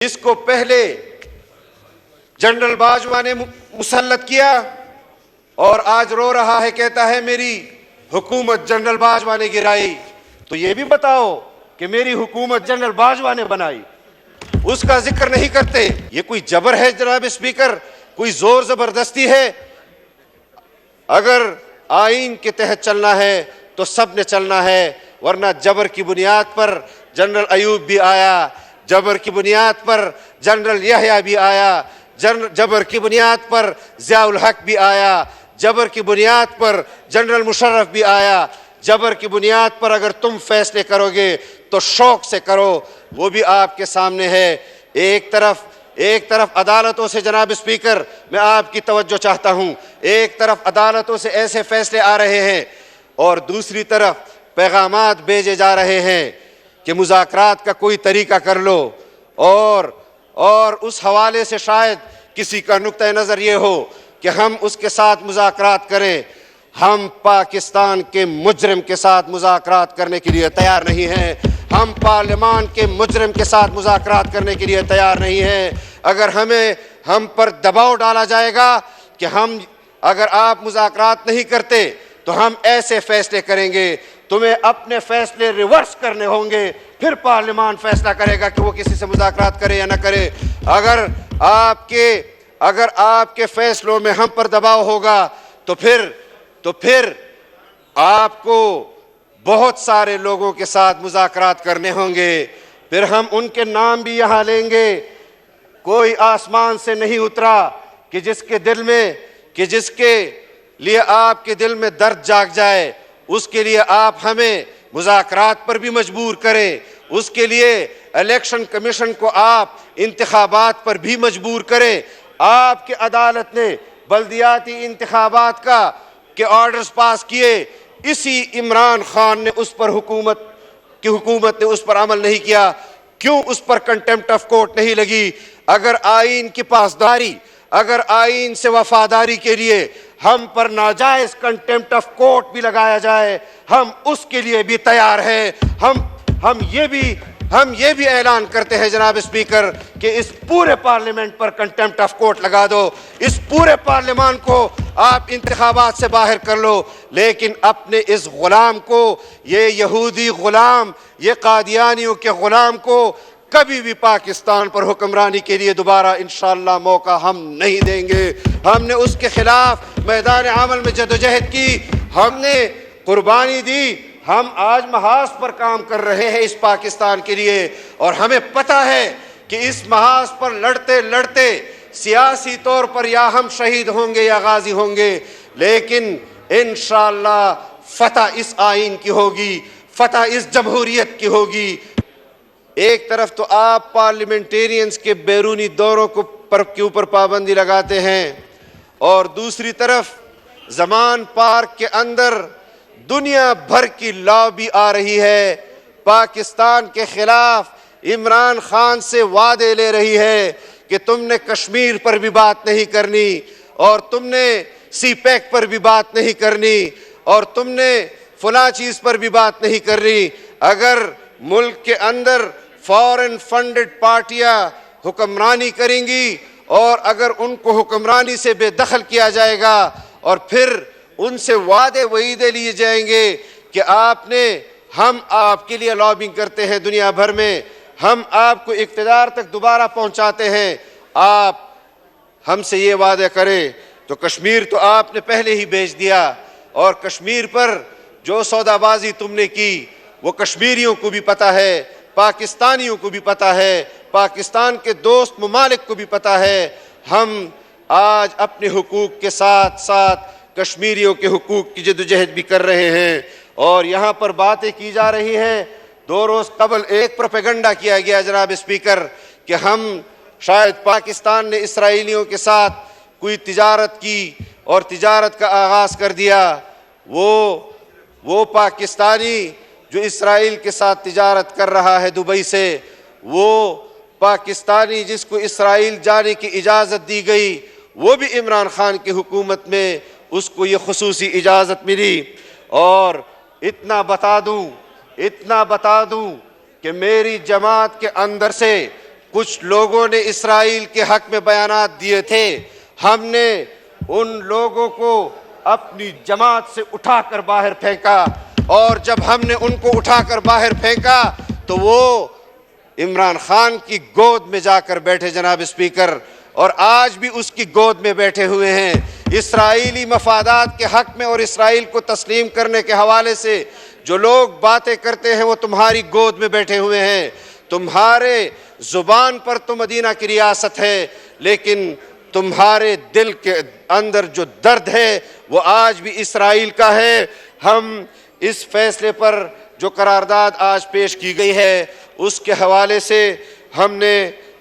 جس کو پہلے جنرل باجوہ نے مسلط کیا اور آج رو رہا ہے، کہتا ہے میری حکومت جنرل باجوہ نے گرائی، تو یہ بھی بتاؤ کہ میری حکومت جنرل باجوہ نے بنائی، اس کا ذکر نہیں کرتے۔ یہ کوئی جبر ہے جناب اسپیکر؟ کوئی زور زبردستی ہے؟ اگر آئین کے تحت چلنا ہے تو سب نے چلنا ہے، ورنہ جبر کی بنیاد پر جنرل ایوب بھی آیا، جبر کی بنیاد پر جنرل یحییٰ بھی آیا، جبر کی بنیاد پر ضیاء الحق بھی آیا، جبر کی بنیاد پر جنرل مشرف بھی آیا۔ جبر کی بنیاد پر اگر تم فیصلے کرو گے تو شوق سے کرو، وہ بھی آپ کے سامنے ہے۔ ایک طرف عدالتوں سے جناب اسپیکر میں آپ کی توجہ چاہتا ہوں، ایک طرف عدالتوں سے ایسے فیصلے آ رہے ہیں اور دوسری طرف پیغامات بھیجے جا رہے ہیں کہ مذاکرات کا کوئی طریقہ کر لو، اور اس حوالے سے شاید کسی کا نقطہ نظر یہ ہو کہ ہم اس کے ساتھ مذاکرات کریں۔ ہم پاکستان کے مجرم کے ساتھ مذاکرات کرنے کے لیے تیار نہیں ہیں، ہم پارلیمان کے مجرم کے ساتھ مذاکرات کرنے کے لیے تیار نہیں ہیں۔ اگر ہم پر دباؤ ڈالا جائے گا کہ اگر آپ مذاکرات نہیں کرتے تو ہم ایسے فیصلے کریں گے، تمہیں اپنے فیصلے ریورس کرنے ہوں گے، پھر پارلیمان فیصلہ کرے گا کہ وہ کسی سے مذاکرات کرے یا نہ کرے۔ اگر آپ کے فیصلوں میں ہم پر دباؤ ہوگا تو پھر آپ کو بہت سارے لوگوں کے ساتھ مذاکرات کرنے ہوں گے، پھر ہم ان کے نام بھی یہاں لیں گے۔ کوئی آسمان سے نہیں اترا کہ جس کے لیے آپ کے دل میں درد جاگ جائے، اس کے لیے آپ ہمیں مذاکرات پر بھی مجبور کریں، اس کے لیے الیکشن کمیشن کو آپ انتخابات پر بھی مجبور کریں۔ آپ کی عدالت نے بلدیاتی انتخابات کے آرڈرز پاس کیے، اسی عمران خان نے حکومت نے اس پر عمل نہیں کیا۔ کیوں اس پر کنٹمپٹ آف کورٹ نہیں لگی؟ اگر آئین کی پاسداری، اگر آئین سے وفاداری کے لیے ہم پر ناجائز کنٹمپٹ آف کورٹ بھی لگایا جائے، ہم اس کے لیے بھی تیار ہیں۔ ہم یہ بھی اعلان کرتے ہیں جناب اسپیکر کہ اس پورے parliament per contempt of court لگا دو، اس پورے پارلیمان کو آپ انتخابات سے باہر کر لو، لیکن اپنے اس غلام کو، یہ یہودی غلام، یہ قادیانیوں کے غلام کو کبھی بھی پاکستان پر حکمرانی کے لیے دوبارہ انشاءاللہ موقع ہم نہیں دیں گے۔ ہم نے اس کے خلاف میدان عمل میں جدوجہد کی، ہم نے قربانی دی، ہم آج محاذ پر کام کر رہے ہیں اس پاکستان کے لیے، اور ہمیں پتہ ہے کہ اس محاذ پر لڑتے لڑتے سیاسی طور پر یا ہم شہید ہوں گے یا غازی ہوں گے، لیکن انشاءاللہ فتح اس آئین کی ہوگی، فتح اس جمہوریت کی ہوگی۔ ایک طرف تو آپ پارلیمنٹیرینز کے بیرونی دوروں کے اوپر پابندی لگاتے ہیں، اور دوسری طرف زمان پارک کے اندر دنیا بھر کی لابی آ رہی ہے، پاکستان کے خلاف عمران خان سے وعدے لے رہی ہے کہ تم نے کشمیر پر بھی بات نہیں کرنی، اور تم نے سی پیک پر بھی بات نہیں کرنی، اور تم نے فلاں چیز پر بھی بات نہیں کرنی۔ اگر ملک کے اندر فورن فنڈڈ پارٹیاں حکمرانی کریں گی، اور اگر ان کو حکمرانی سے بے دخل کیا جائے گا، اور پھر ان سے وعدے وعیدے لیے جائیں گے کہ ہم آپ کے لیے لابنگ کرتے ہیں دنیا بھر میں، ہم آپ کو اقتدار تک دوبارہ پہنچاتے ہیں، آپ ہم سے یہ وعدے کریں، تو کشمیر تو آپ نے پہلے ہی بیچ دیا، اور کشمیر پر جو سودا بازی تم نے کی وہ کشمیریوں کو بھی پتہ ہے، پاکستانیوں کو بھی پتہ ہے، پاکستان کے دوست ممالک کو بھی پتہ ہے۔ ہم آج اپنے حقوق کے ساتھ ساتھ کشمیریوں کے حقوق کی جدوجہد بھی کر رہے ہیں، اور یہاں پر باتیں کی جا رہی ہیں۔ 2 روز قبل ایک پروپیگنڈا کیا گیا جناب اسپیکر کہ شاید پاکستان نے اسرائیلیوں کے ساتھ کوئی تجارت کی اور تجارت کا آغاز کر دیا۔ وہ پاکستانی جو اسرائیل کے ساتھ تجارت کر رہا ہے دبئی سے، وہ پاکستانی جس کو اسرائیل جانے کی اجازت دی گئی، وہ بھی عمران خان کی حکومت میں اس کو یہ خصوصی اجازت ملی۔ اور اتنا بتا دوں کہ میری جماعت کے اندر سے کچھ لوگوں نے اسرائیل کے حق میں بیانات دیے تھے، ہم نے ان لوگوں کو اپنی جماعت سے اٹھا کر باہر پھینکا، اور جب ہم نے ان کو اٹھا کر باہر پھینکا تو وہ عمران خان کی گود میں جا کر بیٹھے جناب اسپیکر، اور آج بھی اس کی گود میں بیٹھے ہوئے ہیں۔ اسرائیلی مفادات کے حق میں اور اسرائیل کو تسلیم کرنے کے حوالے سے جو لوگ باتیں کرتے ہیں وہ تمہاری گود میں بیٹھے ہوئے ہیں۔ تمہارے زبان پر تو مدینہ کی ریاست ہے، لیکن تمہارے دل کے اندر جو درد ہے وہ آج بھی اسرائیل کا ہے۔ ہم اس فیصلے پر جو قرارداد آج پیش کی گئی ہے اس کے حوالے سے ہم نے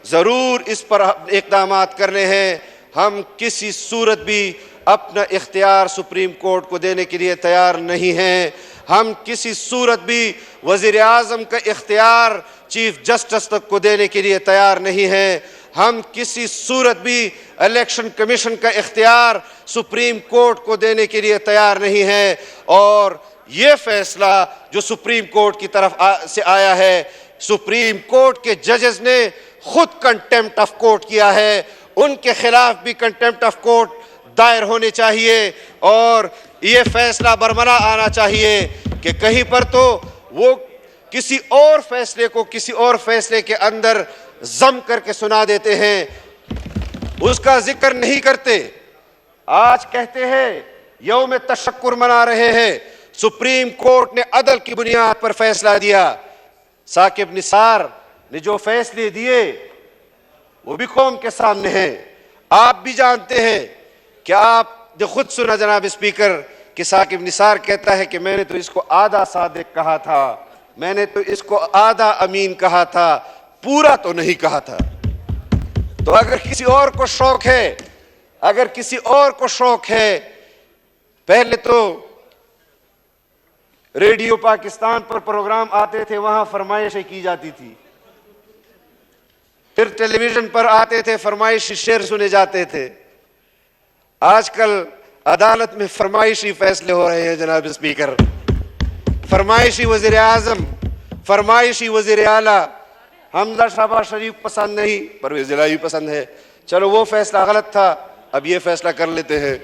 ضرور اس پر اقدامات کرنے ہیں۔ ہم کسی صورت بھی اپنا اختیار سپریم کورٹ کو دینے کے لیے تیار نہیں ہیں۔ ہم کسی صورت بھی وزیر اعظم کا اختیار چیف جسٹس تک کو دینے کے لیے تیار نہیں ہیں۔ ہم کسی صورت بھی الیکشن کمیشن کا اختیار سپریم کورٹ کو دینے کے لیے تیار نہیں ہیں، اور یہ فیصلہ جو سپریم کورٹ کی طرف سے آیا ہے، سپریم کورٹ کے ججز نے خود کنٹیمپٹ آف کورٹ کیا ہے، ان کے خلاف بھی کنٹیمپٹ آف کورٹ دائر ہونے چاہیے، اور یہ فیصلہ برملا آنا چاہیے کہ کہیں پر تو وہ کسی اور فیصلے کو کسی اور فیصلے کے اندر ضم کر کے سنا دیتے ہیں، اس کا ذکر نہیں کرتے۔ آج کہتے ہیں یوم تشکر منا رہے ہیں، سپریم کورٹ نے عدل کی بنیاد پر فیصلہ دیا۔ ثاقب نثار نے جو فیصلے دیے وہ بھی قوم کے سامنے ہیں، آپ بھی جانتے ہیں کہ آپ نے خود سنا جناب اسپیکر کہ ثاقب نثار کہتا ہے کہ میں نے تو اس کو آدھا صادق کہا تھا، میں نے تو اس کو آدھا امین کہا تھا، پورا تو نہیں کہا تھا۔ تو اگر کسی اور کو شوق ہے، اگر کسی اور کو شوق ہے، پہلے تو ریڈیو پاکستان پر پروگرام آتے تھے، وہاں فرمائشیں کی جاتی تھی، پھر ٹیلی ویژن پر آتے تھے، فرمائشی شعر سنے جاتے تھے۔ آج کل عدالت میں فرمائشی فیصلے ہو رہے ہیں جناب اسپیکر، فرمائشی وزیر اعظم، فرمائشی وزیر اعلیٰ۔ حمزہ شہباز شریف پسند نہیں، پرویز الہی پسند ہے، چلو وہ فیصلہ غلط تھا، اب یہ فیصلہ کر لیتے ہیں۔